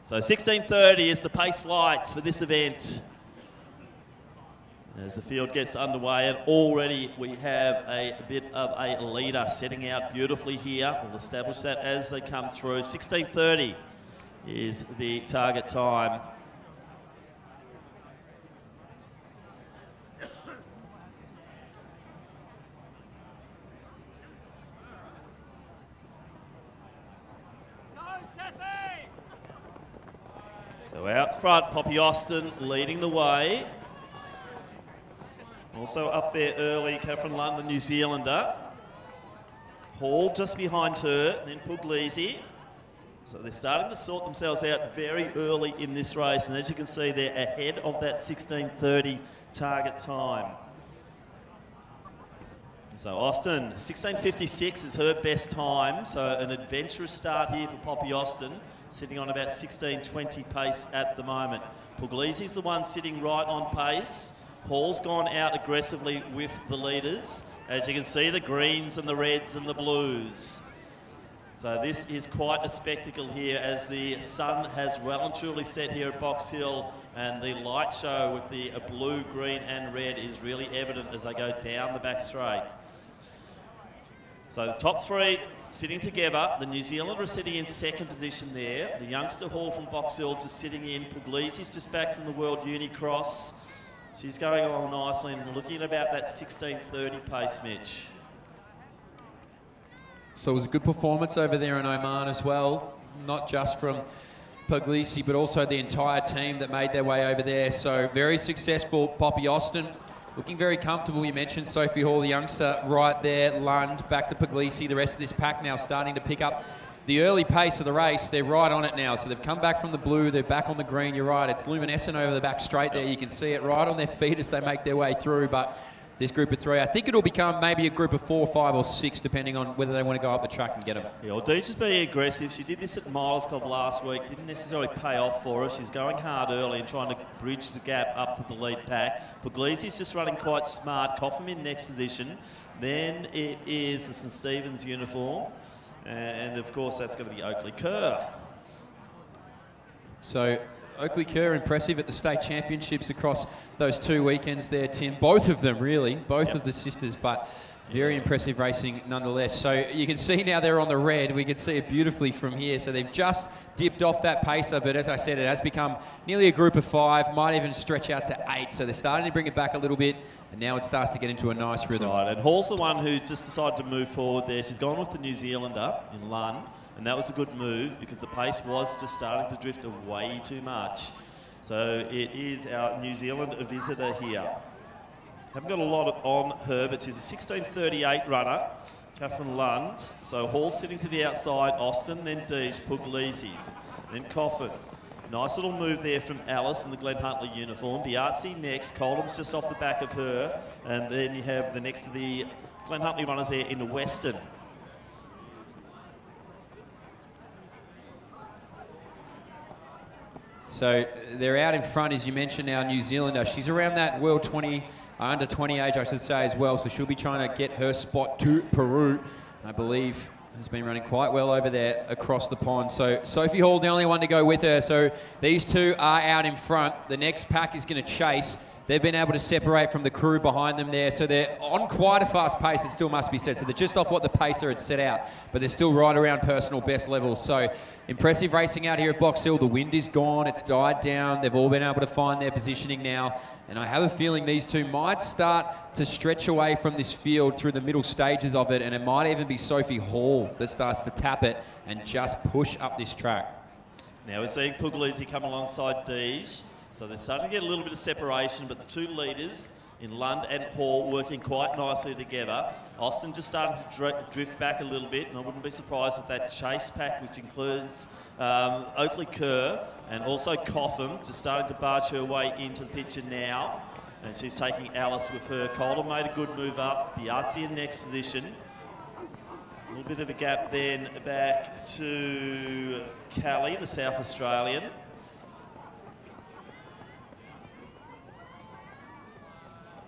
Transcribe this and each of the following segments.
So 16:30 is the pace lights for this event. As the field gets underway, and already we have a bit of a leader setting out beautifully here. We'll establish that as they come through. 16:30 is the target time. So out front, Poppy Austin leading the way. Also up there early, Catherine Lund, the New Zealander. Hall just behind her, then Puglisi. So they're starting to sort themselves out very early in this race, and as you can see, they're ahead of that 16:30 target time. So Austin, 16:56 is her best time, so an adventurous start here for Poppy Austin, sitting on about 16:20 pace at the moment. Puglisi's the one sitting right on pace. Hall's gone out aggressively with the leaders. As you can see, the greens and the reds and the blues. So this is quite a spectacle here as the sun has well and truly set here at Box Hill, and the light show with the blue, green and red is really evident as they go down the back straight. So the top three sitting together. The New Zealander is sitting in second position there. The youngster Hall from Box Hill just sitting in. Puglisi's just back from the World Unicross. She's going along nicely and looking at about that 16:30 pace, Mitch. So it was a good performance over there in Oman as well, not just from Puglisi, but also the entire team that made their way over there. So very successful, Poppy Austin. Looking very comfortable. You mentioned Sophie Hall, the youngster, right there. Lund, back to Puglisi. The rest of this pack now starting to pick up the early pace of the race. They're right on it now. So they've come back from the blue. They're back on the green. You're right. It's luminescent over the back straight there. You can see it right on their feet as they make their way through. But this group of three, I think it'll become maybe a group of 4, 5 or 6, depending on whether they want to go up the track and get them. Yeah, well, Dee's being aggressive. She did this at Miles Club last week. Didn't necessarily pay off for her. She's going hard early and trying to bridge the gap up to the lead pack. Puglisi's just running quite smart. Coffin in next position. Then it is the St Stephen's uniform. And of course, that's going to be Oakley Kerr. So Oakley Kerr impressive at the state championships across those 2 weekends there, Tim. Both of them, really. Both of the sisters, but very impressive racing nonetheless. So you can see now they're on the red. We can see it beautifully from here. So they've just dipped off that pacer, but as I said, it has become nearly a group of 5, might even stretch out to 8. So they're starting to bring it back a little bit, and now it starts to get into a nice rhythm. Right, and Hall's the one who just decided to move forward there. She's gone with the New Zealander in Lund, and that was a good move because the pace was just starting to drift away too much. So it is our New Zealand visitor here. Haven't got a lot on her, but she's a 16:38 runner, Catherine Lund. So Hall sitting to the outside, Austin, then Deej, Puglisi, then Coffin. Nice little move there from Alice in the Glen Huntley uniform. Biazzi next, Coldham's just off the back of her, and then you have the next of the Glen Huntley runners there in the Western. So they're out in front, as you mentioned, our New Zealander. She's around that World 20, under 20 age, I should say, as well. So she'll be trying to get her spot to Peru. I believe has been running quite well over there across the pond. So Sophie Hall, the only one to go with her. So these two are out in front. The next pack is going to chase. They've been able to separate from the crew behind them there. So they're on quite a fast pace, it still must be said. So they're just off what the pacer had set out, but they're still right around personal best levels. So impressive racing out here at Box Hill. The wind is gone, it's died down. They've all been able to find their positioning now. And I have a feeling these two might start to stretch away from this field through the middle stages of it. And it might even be Sophie Hall that starts to tap it and just push up this track. Now we're seeing Puglisi come alongside Deej. So they're starting to get a little bit of separation, but the two leaders in Lund and Hall working quite nicely together. Austin just starting to drift back a little bit, and I wouldn't be surprised if that chase pack, which includes Oakley Kerr and also Coffin, just starting to barge her way into the picture now. And she's taking Alice with her. Coldham made a good move up. Biazzi in next position. A little bit of a gap then back to Callie, the South Australian.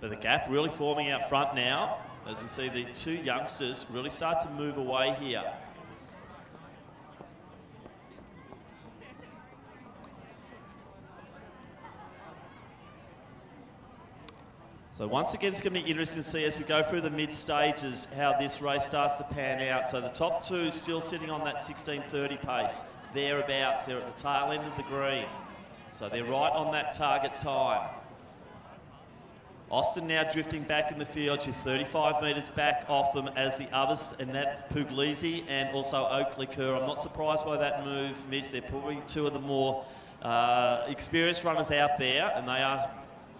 But the gap really forming out front now, as we see the two youngsters really start to move away here. So once again, it's going to be interesting to see as we go through the mid-stages how this race starts to pan out. So the top two still sitting on that 16:30 pace, thereabouts. They're at the tail end of the green. So they're right on that target time. Austin now drifting back in the field. She's 35 metres back off them as the others, and that's Puglisi and also Oakley Kerr. I'm not surprised by that move, Mitch. They're probably two of the more experienced runners out there, and they are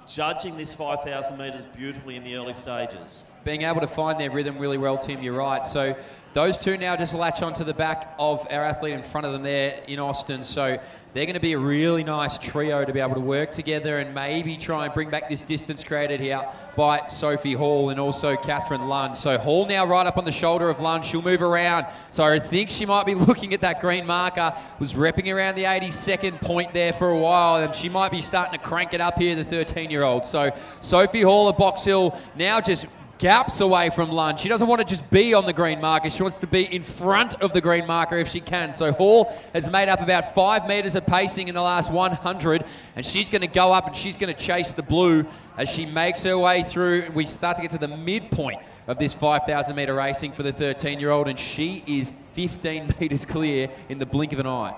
judging this 5,000 metres beautifully in the early stages. Being able to find their rhythm really well, Tim, you're right. So those two now just latch onto the back of our athlete in front of them there in Austin. So they're going to be a really nice trio to be able to work together and maybe try and bring back this distance created here by Sophie Hall and also Catherine Lund. So Hall now right up on the shoulder of Lund. She'll move around. So I think she might be looking at that green marker. Was repping around the 82nd point there for a while, and she might be starting to crank it up here, the 13-year-old. So Sophie Hall of Box Hill now just gaps away from Lund. She doesn't want to just be on the green marker. She wants to be in front of the green marker if she can. So Hall has made up about 5 metres of pacing in the last 100, and she's going to go up and she's going to chase the blue as she makes her way through. We start to get to the midpoint of this 5,000 metre racing for the 13-year-old, and she is 15 metres clear in the blink of an eye.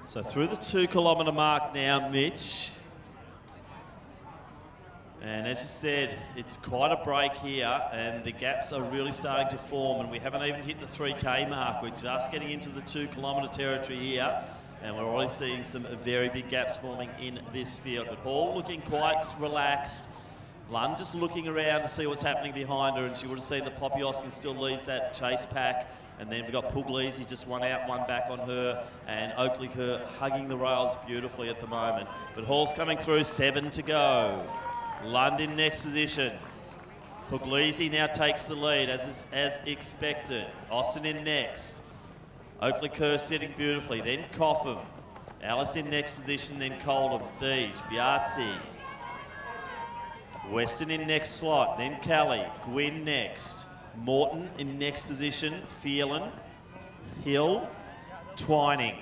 So through the 2 kilometre mark now, Mitch. And as you said, it's quite a break here and the gaps are really starting to form, and we haven't even hit the 3K mark. We're just getting into the 2 kilometre territory here, and we're already seeing some very big gaps forming in this field. But Hall looking quite relaxed. Lund just looking around to see what's happening behind her, and she would have seen that Poppy Austin still leads that chase pack. And then we've got Puglisi just one out, one back on her, and Oakley Kerr hugging the rails beautifully at the moment. But Hall's coming through, 7 to go. Lund in next position. Puglisi now takes the lead as expected. Austin in next. Oakley Kerr sitting beautifully, then Coffin. Alice in next position, then Coldham, Deej, Biazzi. Weston in next slot, then Kelly, Gwynn next. Morton in next position, Phelan, Hill, Twining.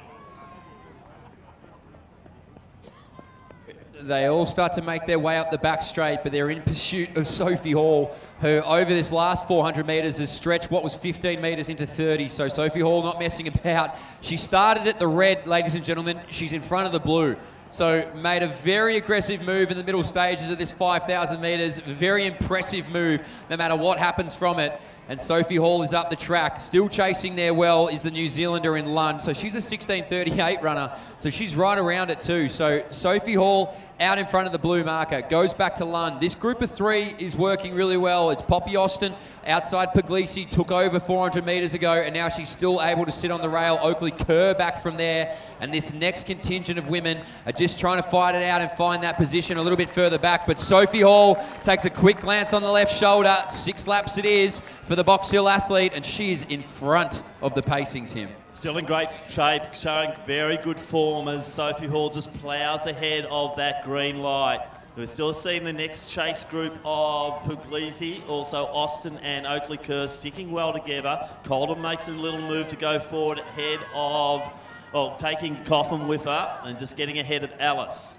They all start to make their way up the back straight, but they're in pursuit of Sophie Hall, who over this last 400 metres has stretched what was 15 metres into 30. So Sophie Hall not messing about. She started at the red, ladies and gentlemen. She's in front of the blue. So made a very aggressive move in the middle stages of this 5,000 metres. Very impressive move, no matter what happens from it. And Sophie Hall is up the track. Still chasing there well is the New Zealander in Lund. So she's a 16:38 runner. So she's right around it too. So Sophie Hall out in front of the blue marker. Goes back to Lund. This group of 3 is working really well. It's Poppy Austin outside Puglisi. Took over 400 metres ago, and now she's still able to sit on the rail. Oakley Kerr back from there. And this next contingent of women are just trying to fight it out and find that position a little bit further back. But Sophie Hall takes a quick glance on the left shoulder. 6 laps it is for the Box Hill athlete, and she is in front of the pacing, Tim. Still in great shape, showing very good form as Sophie Hall just ploughs ahead of that green light. We're still seeing the next chase group of Puglisi, also Austin and Oakley Kerr sticking well together. Coldham makes a little move to go forward ahead of, well, taking Coffin with her and just getting ahead of Alice.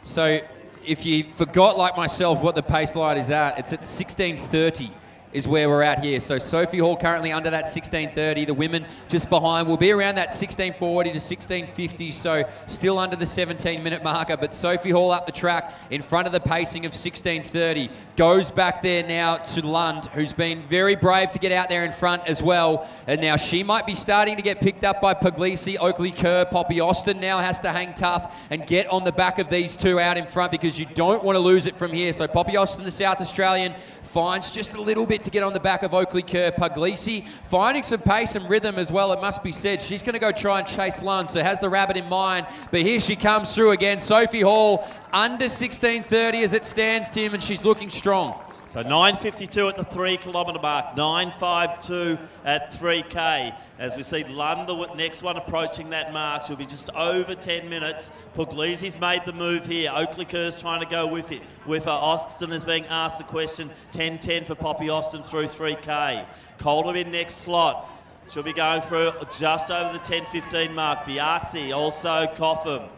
So if you forgot, like myself, what the pace light is at, it's at 16:30 is where we're at here. So Sophie Hall currently under that 16:30. The women just behind will be around that 16:40 to 16:50, so still under the 17-minute marker. But Sophie Hall up the track in front of the pacing of 16:30. Goes back there now to Lund, who's been very brave to get out there in front as well. And now she might be starting to get picked up by Puglisi, Oakley Kerr. Poppy Austin now has to hang tough and get on the back of these two out in front, because you don't want to lose it from here. So Poppy Austin, the South Australian, finds just a little bit to get on the back of Oakley Kerr. Puglisi finding some pace and rhythm as well, it must be said. She's going to go try and chase Lund, so has the rabbit in mind. But here she comes through again. Sophie Hall under 16:30 as it stands, Tim, and she's looking strong. So 9.52 at the 3 kilometre mark, 9.52 at 3K. As we see Lund, the next one, approaching that mark. She'll be just over 10 minutes. Puglisi's made the move here. Oakley Kerr's trying to go with it. With Austin is being asked the question. 10.10 for Poppy Austin through 3K. Coldham in next slot. She'll be going through just over the 10.15 mark. Biazzi, also Cotham.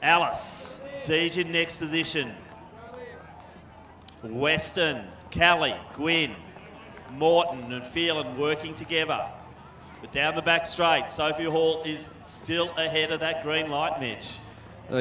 Alice, Deej in next position. Weston, Kelly, Gwynn, Morton and Phelan working together. But down the back straight, Sophie Hall is still ahead of that green light, Mitch.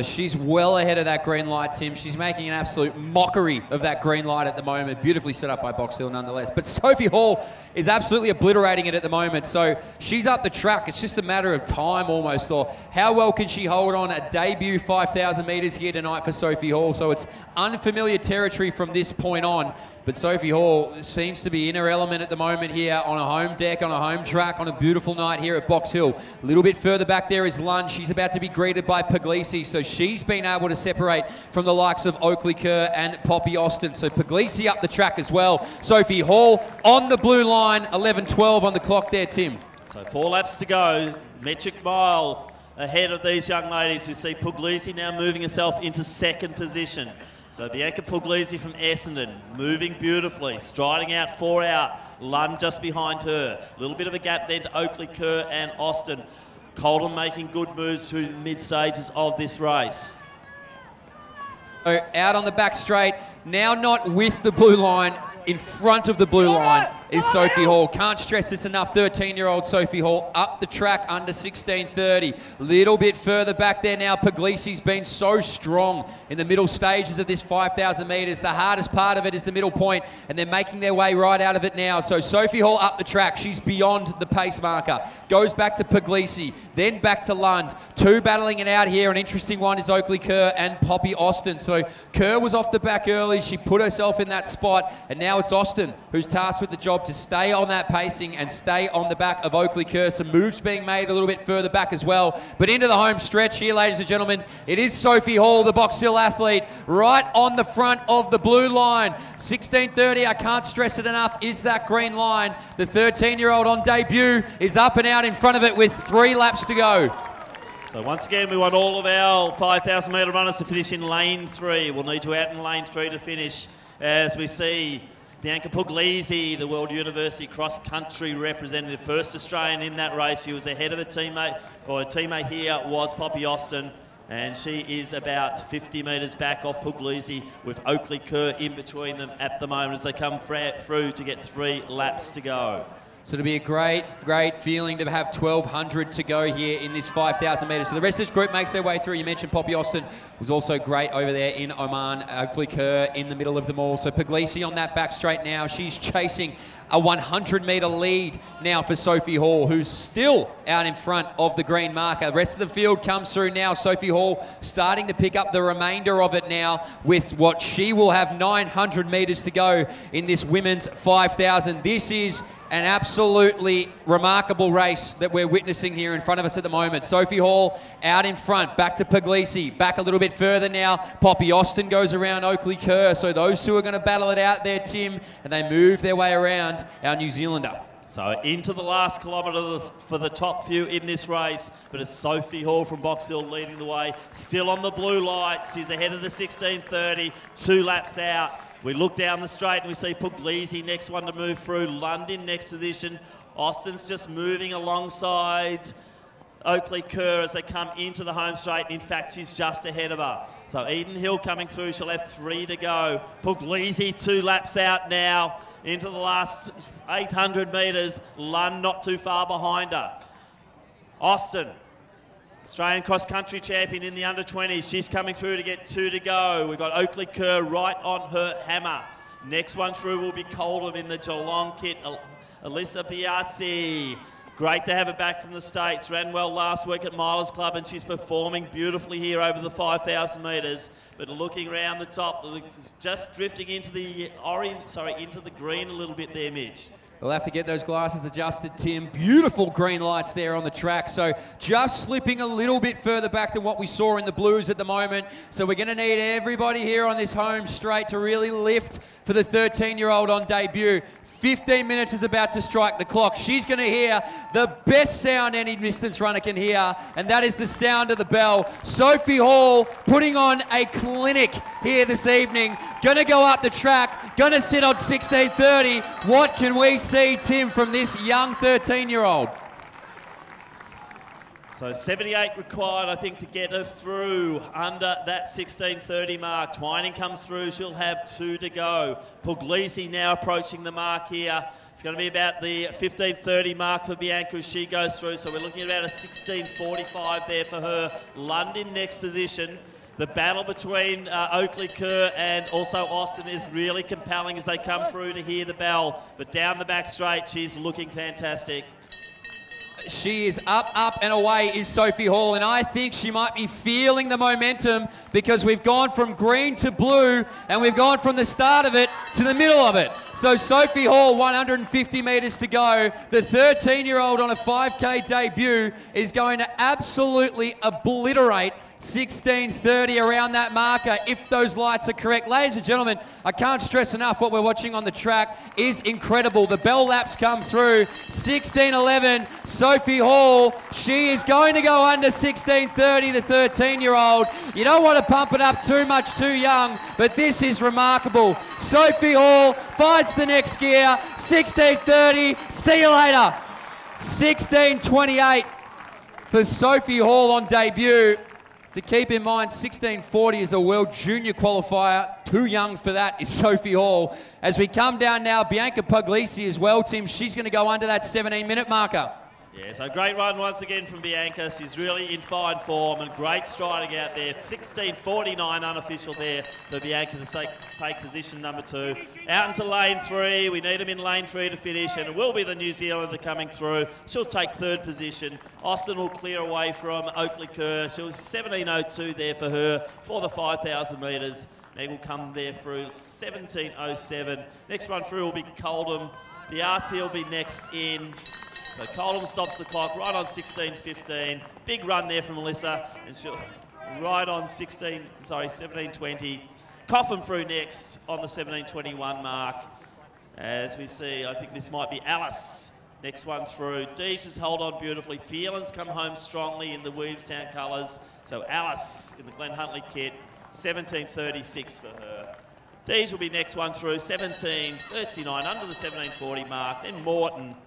She's well ahead of that green light, Tim. She's making an absolute mockery of that green light at the moment. Beautifully set up by Box Hill nonetheless. But Sophie Hall is absolutely obliterating it at the moment. So she's up the track. It's just a matter of time almost. Or how well can she hold on a debut 5,000 metres here tonight for Sophie Hall? So it's unfamiliar territory from this point on. But Sophie Hall seems to be in her element at the moment here on a home deck, on a home track, on a beautiful night here at Box Hill. A little bit further back there is Lund. She's about to be greeted by Puglisi, so she's been able to separate from the likes of Oakley Kerr and Poppy Austin. So Puglisi up the track as well. Sophie Hall on the blue line, 11:12 on the clock there, Tim. So 4 laps to go, metric mile ahead of these young ladies. We see Puglisi now moving herself into second position. So Bianca Puglisi from Essendon, moving beautifully, striding out 4 out. Lund just behind her. A little bit of a gap then to Oakley Kerr and Austin. Coldham making good moves through the mid stages of this race. So out on the back straight, now not with the blue line, in front of the blue line is Sophie Hall. Can't stress this enough, 13-year-old Sophie Hall up the track under 16:30. Little bit further back there now. Puglisi's been so strong in the middle stages of this 5,000 metres. The hardest part of it is the middle point, and they're making their way right out of it now. So Sophie Hall up the track. She's beyond the pace marker. Goes back to Puglisi, then back to Lund. 2 battling it out here. An interesting one is Oakley Kerr and Poppy Austin. So Kerr was off the back early. She put herself in that spot, and now it's Austin who's tasked with the job to stay on that pacing and stay on the back of Oakley Kerr. Some moves being made a little bit further back as well. But into the home stretch here, ladies and gentlemen, it is Sophie Hall, the Box Hill athlete, right on the front of the blue line. 16:30, I can't stress it enough, is that green line. The 13-year-old on debut is up and out in front of it with 3 laps to go. So once again, we want all of our 5,000 metre runners to finish in lane 3. We'll need you out in lane 3 to finish, as we see Bianca Puglisi, the World University Cross Country representative, first Australian in that race. She was ahead of a teammate, or a teammate here was Poppy Austin, and she is about 50 metres back off Puglisi with Oakley Kerr in between them at the moment as they come through to get 3 laps to go. So it'll be a great, great feeling to have 1,200 to go here in this 5,000 metres. So the rest of this group makes their way through. You mentioned Poppy Austin was also great over there in Oman. Oakley Kerr in the middle of them all. So Puglisi on that back straight now. She's chasing a 100-metre lead now for Sophie Hall, who's still out in front of the green marker. The rest of the field comes through now. Sophie Hall starting to pick up the remainder of it now with what she will have 900 metres to go in this women's 5,000. This is an absolutely remarkable race that we're witnessing here in front of us at the moment. Sophie Hall out in front, back to Puglisi, back a little bit further now. Poppy Austin goes around Oakley Kerr. So those two are going to battle it out there, Tim, and they move their way around our New Zealander. So into the last kilometre for the top few in this race, but it's Sophie Hall from Box Hill leading the way. Still on the blue lights. She's ahead of the 16:30, 2 laps out. We look down the straight and we see Puglisi, next one to move through. London next position. Austin's just moving alongside Oakley Kerr as they come into the home straight. In fact, she's just ahead of her. So Eden Hill coming through. She'll have 3 to go. Puglisi 2 laps out now into the last 800 metres. Lund not too far behind her. Austin, Australian cross-country champion in the under-20s. She's coming through to get 2 to go. We've got Oakley Kerr right on her hammer. Next one through will be Coldham in the Geelong kit. Alyssa Piazzi. Great to have her back from the States. Ran well last week at Milers Club, and she's performing beautifully here over the 5,000 metres. But looking around the top, just drifting into the orange, into the green a little bit there, Mitch. We'll have to get those glasses adjusted, Tim. Beautiful green lights there on the track. So just slipping a little bit further back than what we saw in the blues at the moment. So we're going to need everybody here on this home straight to really lift for the 13-year-old on debut. 15 minutes is about to strike the clock. She's going to hear the best sound any distance runner can hear, and that is the sound of the bell. Sophie Hall putting on a clinic here this evening. Going to go up the track, going to sit on 16:30. What can we see, Tim, from this young 13-year-old? So 78 required, I think, to get her through under that 16:30 mark. Twining comes through, she'll have 2 to go. Puglisi now approaching the mark here. It's going to be about the 15:30 mark for Bianca as she goes through. So we're looking at about a 16:45 there for her. London next position. The battle between Oakley Kerr and also Austin is really compelling as they come through to hear the bell. But down the back straight, she's looking fantastic. She is up and away is Sophie Hall, and I think she might be feeling the momentum because we've gone from green to blue and we've gone from the start of it to the middle of it. So Sophie Hall, 150 metres to go. The 13-year-old on a 5K debut is going to absolutely obliterate 16:30 around that marker if those lights are correct. Ladies and gentlemen, I can't stress enough what we're watching on the track is incredible. The bell laps come through. 16:11, Sophie Hall. She is going to go under 16:30, the 13-year-old. You don't want to pump it up too much too young, but this is remarkable. Sophie Hall finds the next gear. 16:30, see you later. 16:28 for Sophie Hall on debut. To keep in mind, 16:40 is a World Junior qualifier. Too young for that is Sophie Hall. As we come down now, Bianca Puglisi as well, Tim. She's going to go under that 17-minute marker. Yeah, so great run once again from Bianca. She's really in fine form and great striding out there. 16:49 unofficial there for Bianca to take position number 2. Out into lane 3. We need them in lane 3 to finish, and it will be the New Zealander coming through. She'll take 3rd position. Austin will clear away from Oakley Kerr. She was 17:02 there for her for the 5,000 metres. Meg will come there through 17:07. Next one through will be Coldham. The RC will be next in. So Coldham stops the clock right on 16:15. Big run there from Melissa, and she'll right on 17:20. Coffin through next on the 17:21 mark. As we see, I think this might be Alice. Next one through. Deej has held on beautifully. Feelings come home strongly in the Williamstown colours. So Alice in the Glen Huntly kit, 17:36 for her. Deej will be next one through, 17:39 under the 17:40 mark. Then Morton.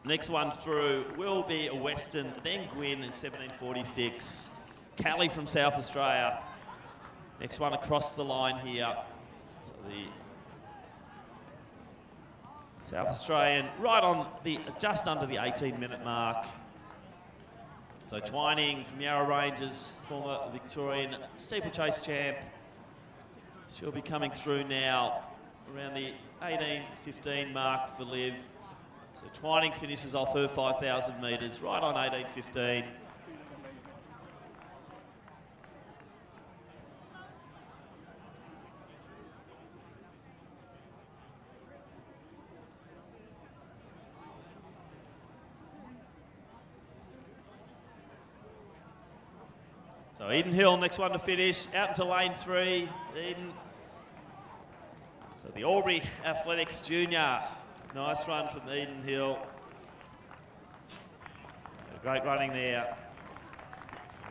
Next one through will be a Western, then Gwyn in 17:46. Callie from South Australia. Next one across the line here. So the South Australian right on the just under the 18-minute mark. So Twining from Yarra Ranges, former Victorian steeplechase champ. She'll be coming through now around the 18:15 mark for Liv. So Twining finishes off her 5,000 metres right on 18:15. So Eden Hill, next one to finish, out into lane 3. Eden. So the Albury Athletics Junior. Nice run from Eden Hill. So great running there.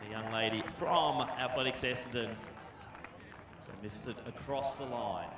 The young lady from Athletics Essendon. So lifts it across the line.